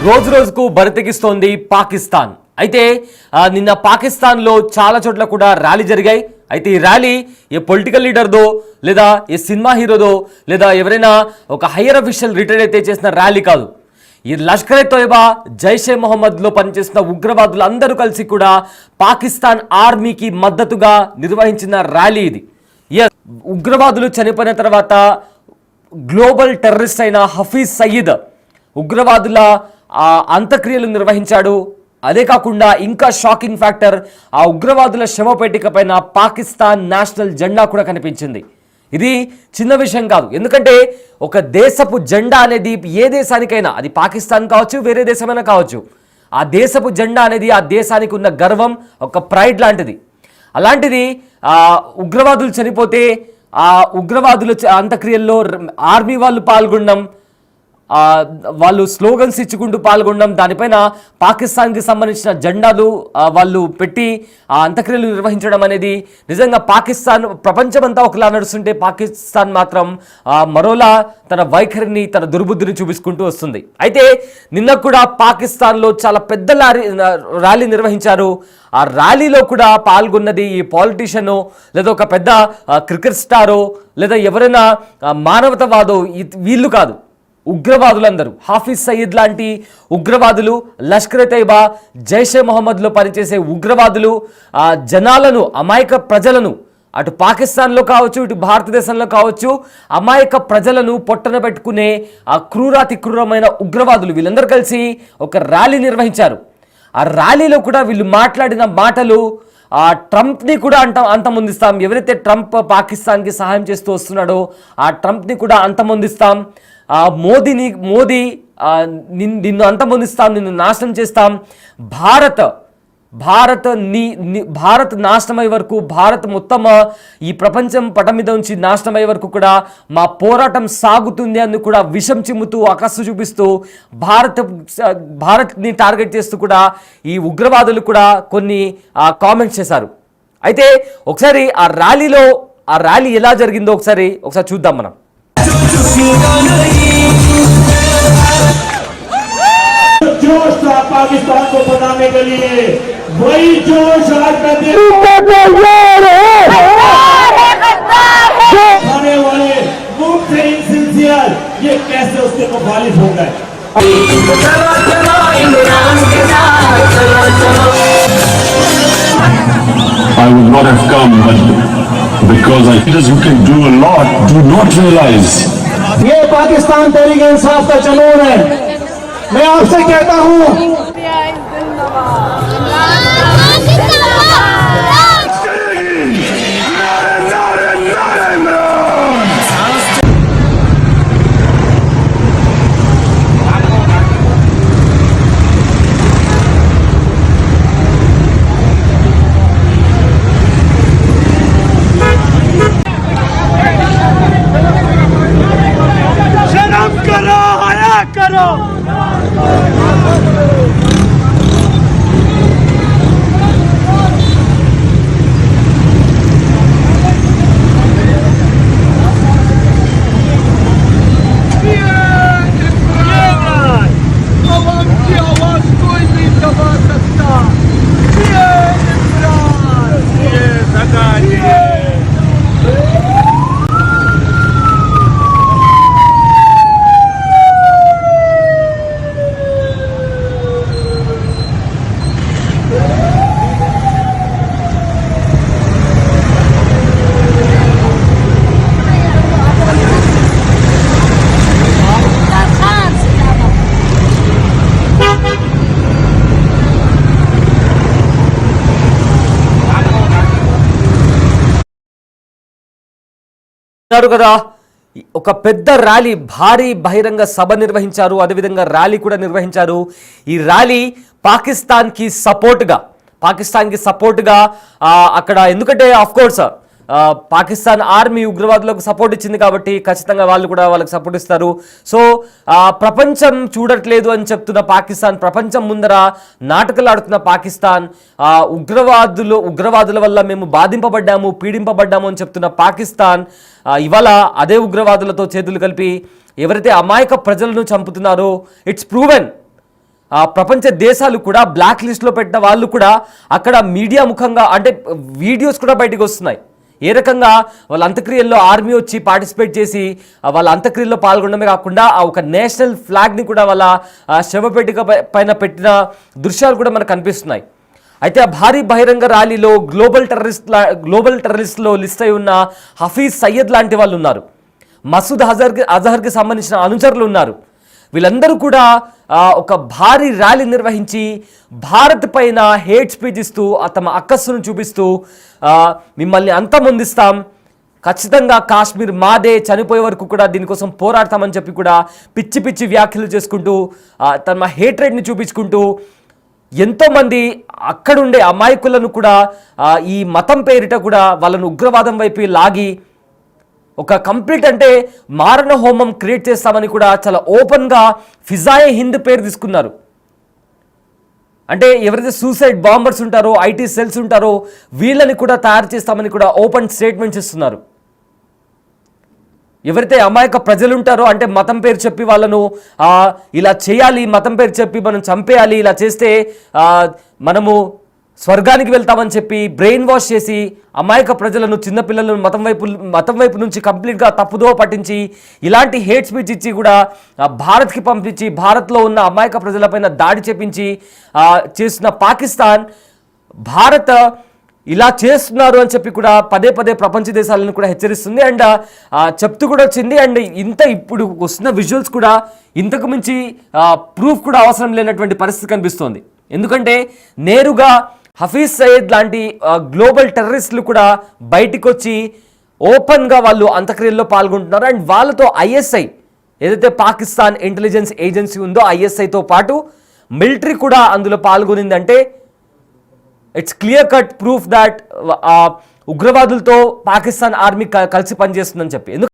రోజు రోజుకు బరితెగిస్తోంది పాకిస్తాన్. అయితే నిన్న పాకిస్తాన్లో చాలా చోట్ల కూడా ర్యాలీ జరిగాయి. అయితే ఈ ర్యాలీ ఏ పొలిటికల్ లీడర్దో లేదా ఏ సినిమా హీరోదో లేదా ఎవరైనా ఒక హయ్యర్ అఫీషియల్ రిటైర్ అయితే చేసిన ర్యాలీ కాదు. ఈ లష్కర్ ఎ తోయిబా, జైషే మొహమ్మద్లో పనిచేసిన ఉగ్రవాదులు అందరూ కలిసి కూడా పాకిస్తాన్ ఆర్మీకి మద్దతుగా నిర్వహించిన ర్యాలీ ఇది. ఉగ్రవాదులు చనిపోయిన తర్వాత గ్లోబల్ టెర్రరిస్ట్ అయిన హఫీజ్ సయీద్ ఉగ్రవాదుల అంత్యక్రియలు నిర్వహించాడు. అదే కాకుండా ఇంకా షాకింగ్ ఫ్యాక్టర్, ఆ ఉగ్రవాదుల శవపేటిక పైన పాకిస్తాన్ నేషనల్ జెండా కూడా కనిపించింది. ఇది చిన్న విషయం కాదు, ఎందుకంటే ఒక దేశపు జెండా అనేది ఏ దేశానికైనా, అది పాకిస్తాన్ కావచ్చు వేరే దేశమైనా కావచ్చు, ఆ దేశపు జెండా అనేది ఆ దేశానికి ఉన్న గర్వం, ఒక ప్రైడ్ లాంటిది. అలాంటిది ఉగ్రవాదులు చనిపోతే ఆ ఉగ్రవాదుల అంత్యక్రియల్లో ఆర్మీ వాళ్ళు పాల్గొనడం, వాళ్ళు స్లోగన్స్ ఇచ్చుకుంటూ పాల్గొనడం, దానిపైన పాకిస్తాన్కి సంబంధించిన జెండాలు వాళ్ళు పెట్టి ఆ అంత్యక్రియలు నిర్వహించడం అనేది నిజంగా పాకిస్తాన్, ప్రపంచమంతా ఒకలా నడుస్తుంటే పాకిస్తాన్ మాత్రం మరోలా తన వైఖరిని, తన దుర్బుద్ధిని చూపించుకుంటూ వస్తుంది. అయితే నిన్న కూడా పాకిస్తాన్లో చాలా పెద్ద ర్యాలీ నిర్వహించారు. ఆ ర్యాలీలో కూడా పాల్గొన్నది ఈ పాలిటీషియనో లేదా ఒక పెద్ద క్రికెట్ స్టారో లేదా ఎవరైనా మానవతావాదో వీళ్ళు కాదు, ఉగ్రవాదులందరూ. హాఫీజ్ సయీద్ లాంటి ఉగ్రవాదులు, లష్కర్ ఎ తోయిబా, జైషే మొహమ్మద్లో పనిచేసే ఉగ్రవాదులు జనాలను, అమాయక ప్రజలను, అటు పాకిస్తాన్లో కావచ్చు ఇటు భారతదేశంలో కావచ్చు, అమాయక ప్రజలను పొట్టన పెట్టుకునే ఆ క్రూరాతి క్రూరమైన ఉగ్రవాదులు వీళ్ళందరూ కలిసి ఒక ర్యాలీ నిర్వహించారు. ఆ ర్యాలీలో కూడా వీళ్ళు మాట్లాడిన మాటలు ట్రంప్ని కూడా అంతమొందిస్తాం, ఎవరైతే ట్రంప్ పాకిస్తాన్కి సహాయం చేస్తూ వస్తున్నాడో ఆ ట్రంప్ని కూడా అంతమొందిస్తాం, మోదీ నిన్ను అంతమొందిస్తాం, నిన్ను నాశనం చేస్తాం, భారత్ నాశనమయ్యే వరకు, భారత్ మొత్తం ఈ ప్రపంచం పటం మీద నుంచి నాశనమయ్యే వరకు కూడా మా పోరాటం సాగుతుంది అని కూడా విషం చిమ్ముతూ, అకస్సు చూపిస్తూ భారత్ని టార్గెట్ చేస్తూ కూడా ఈ ఉగ్రవాదులు కూడా కొన్ని కామెంట్స్ చేశారు. అయితే ఒకసారి ఆ ర్యాలీ ఎలా జరిగిందో ఒకసారి చూద్దాం మనం. जोश था पाकिस्तान को बनाने के लिए, वही जोश आज आने वाले मुफ्त इंसिंसियर ये कैसे उसके मुखालिफ हो गए. I would not have come, but because leaders who can do a lot do not realize. ये पाकिस्तान तहरीक इंसाफ का जुनून है. मैं आपसे कहता हूँ शर्म करो, हया करो. కదా ఒక పెద్ద ర్యాలీ, భారీ బహిరంగ సభ నిర్వహించారు, అదేవిధంగా ర్యాలీ కూడా నిర్వహించారు. ఈ ర్యాలీ పాకిస్తాన్కి సపోర్ట్గా అక్కడ, ఎందుకంటే ఆఫ్ కోర్స్ పాకిస్తాన్ ఆర్మీ ఉగ్రవాదులకు సపోర్ట్ ఇచ్చింది కాబట్టి ఖచ్చితంగా వాళ్ళు కూడా వాళ్ళకి సపోర్ట్ ఇస్తారు. సో ప్రపంచం చూడట్లేదు అని చెప్తున్న పాకిస్తాన్, ప్రపంచం ముందర నాటకాలు ఆడుతున్న పాకిస్తాన్, ఉగ్రవాదుల వల్ల మేము బాధింపబడ్డాము, పీడింపబడ్డాము అని చెప్తున్న పాకిస్తాన్ ఇవాళ అదే ఉగ్రవాదులతో చేతులు కలిపి ఎవరైతే అమాయక ప్రజలను చంపుతున్నారో ఇట్స్ ప్రూవెన్. ప్రపంచ దేశాలు కూడా బ్లాక్ లిస్ట్లో పెట్టిన వాళ్ళు కూడా అక్కడ మీడియా ముఖంగా అంటే వీడియోస్ కూడా బయటకు వస్తున్నాయి. ఏ రకంగా వాళ్ళ అంత్యక్రియల్లో ఆర్మీ వచ్చి పార్టిసిపేట్ చేసి వాళ్ళ అంత్యక్రియల్లో పాల్గొనడమే కాకుండా ఆ ఒక నేషనల్ ఫ్లాగ్ని కూడా వాళ్ళ శవపేటిక పైన పెట్టిన దృశ్యాలు కూడా మనకు కనిపిస్తున్నాయి. అయితే ఆ భారీ బహిరంగ ర్యాలీలో గ్లోబల్ టెర్రరిస్ట్లో లిస్ట్ అయి ఉన్న హఫీజ్ సయ్యద్ లాంటి వాళ్ళు ఉన్నారు, మసూద్ అజహర్కి సంబంధించిన అనుచరులు ఉన్నారు. వీళ్ళందరూ కూడా ఒక భారీ ర్యాలీ నిర్వహించి భారత్ పైన హేట్ స్పీచ్ ఇస్తూ తమ అక్కస్సును చూపిస్తూ మిమ్మల్ని అంతమొందిస్తాం, ఖచ్చితంగా కాశ్మీర్ మాదే, చనిపోయే వరకు కూడా దీనికోసం పోరాడతామని చెప్పి కూడా పిచ్చి పిచ్చి వ్యాఖ్యలు చేసుకుంటూ తమ హేట్రేట్ని చూపించుకుంటూ ఎంతోమంది అక్కడుండే అమాయకులను కూడా ఈ మతం పేరిట కూడా వాళ్ళను ఉగ్రవాదం వైపు లాగి ఒక కంప్లీట్ అంటే మారణ హోమం క్రియేట్ చేస్తామని కూడా చాలా ఓపెన్గా ఫిజాయే హింద్ పేరు తీసుకున్నారు. అంటే ఎవరైతే సూసైడ్ బాంబర్స్ ఉంటారో, ఐటీ సెల్స్ ఉంటారో వీళ్ళని కూడా తయారు చేస్తామని కూడా ఓపెన్ స్టేట్మెంట్స్ ఇస్తున్నారు. ఎవరైతే అమాయక ప్రజలు ఉంటారో అంటే మతం పేరు చెప్పి వాళ్ళను ఇలా చేయాలి, మతం పేరు చెప్పి మనం చంపేయాలి, ఇలా చేస్తే మనము స్వర్గానికి వెళ్తామని చెప్పి బ్రెయిన్ వాష్ చేసి అమాయక ప్రజలను, చిన్నపిల్లలను మతం వైపు నుంచి కంప్లీట్గా తప్పుదో పట్టించి ఇలాంటి హేట్ స్పీచ్ ఇచ్చి కూడా భారత్కి పంపించి భారత్లో ఉన్న అమాయక ప్రజలపైన దాడి చేపించి చేస్తున్న పాకిస్తాన్ భారత్ ఇలా చేస్తున్నారు అని చెప్పి కూడా పదే పదే ప్రపంచ దేశాలను కూడా హెచ్చరిస్తుంది. అండ్ చెప్తూ కూడా వచ్చింది. అండ్ ఇప్పుడు వస్తున్న విజువల్స్ కూడా ఇంతకు మించి ప్రూఫ్ కూడా అవసరం లేనటువంటి పరిస్థితి కనిపిస్తోంది. ఎందుకంటే నేరుగా హఫీజ్ సయ్యద్ లాంటి గ్లోబల్ టెర్రరిస్టులు కూడా బయటికి వచ్చి ఓపెన్గా వాళ్ళు అంత్యక్రియల్లో పాల్గొంటున్నారు. అండ్ వాళ్ళతో ఐఎస్ఐ ఏదైతే పాకిస్తాన్ ఇంటెలిజెన్స్ ఏజెన్సీ ఉందో ఐఎస్ఐతో పాటు మిలిటరీ కూడా అందులో పాల్గొనిందంటే it's clear cut proof that ఉగ్రవాదులతో పాకిస్తాన్ ఆర్మీ కలిసి పనిచేస్తుందని చెప్పి. ఎందుకంటే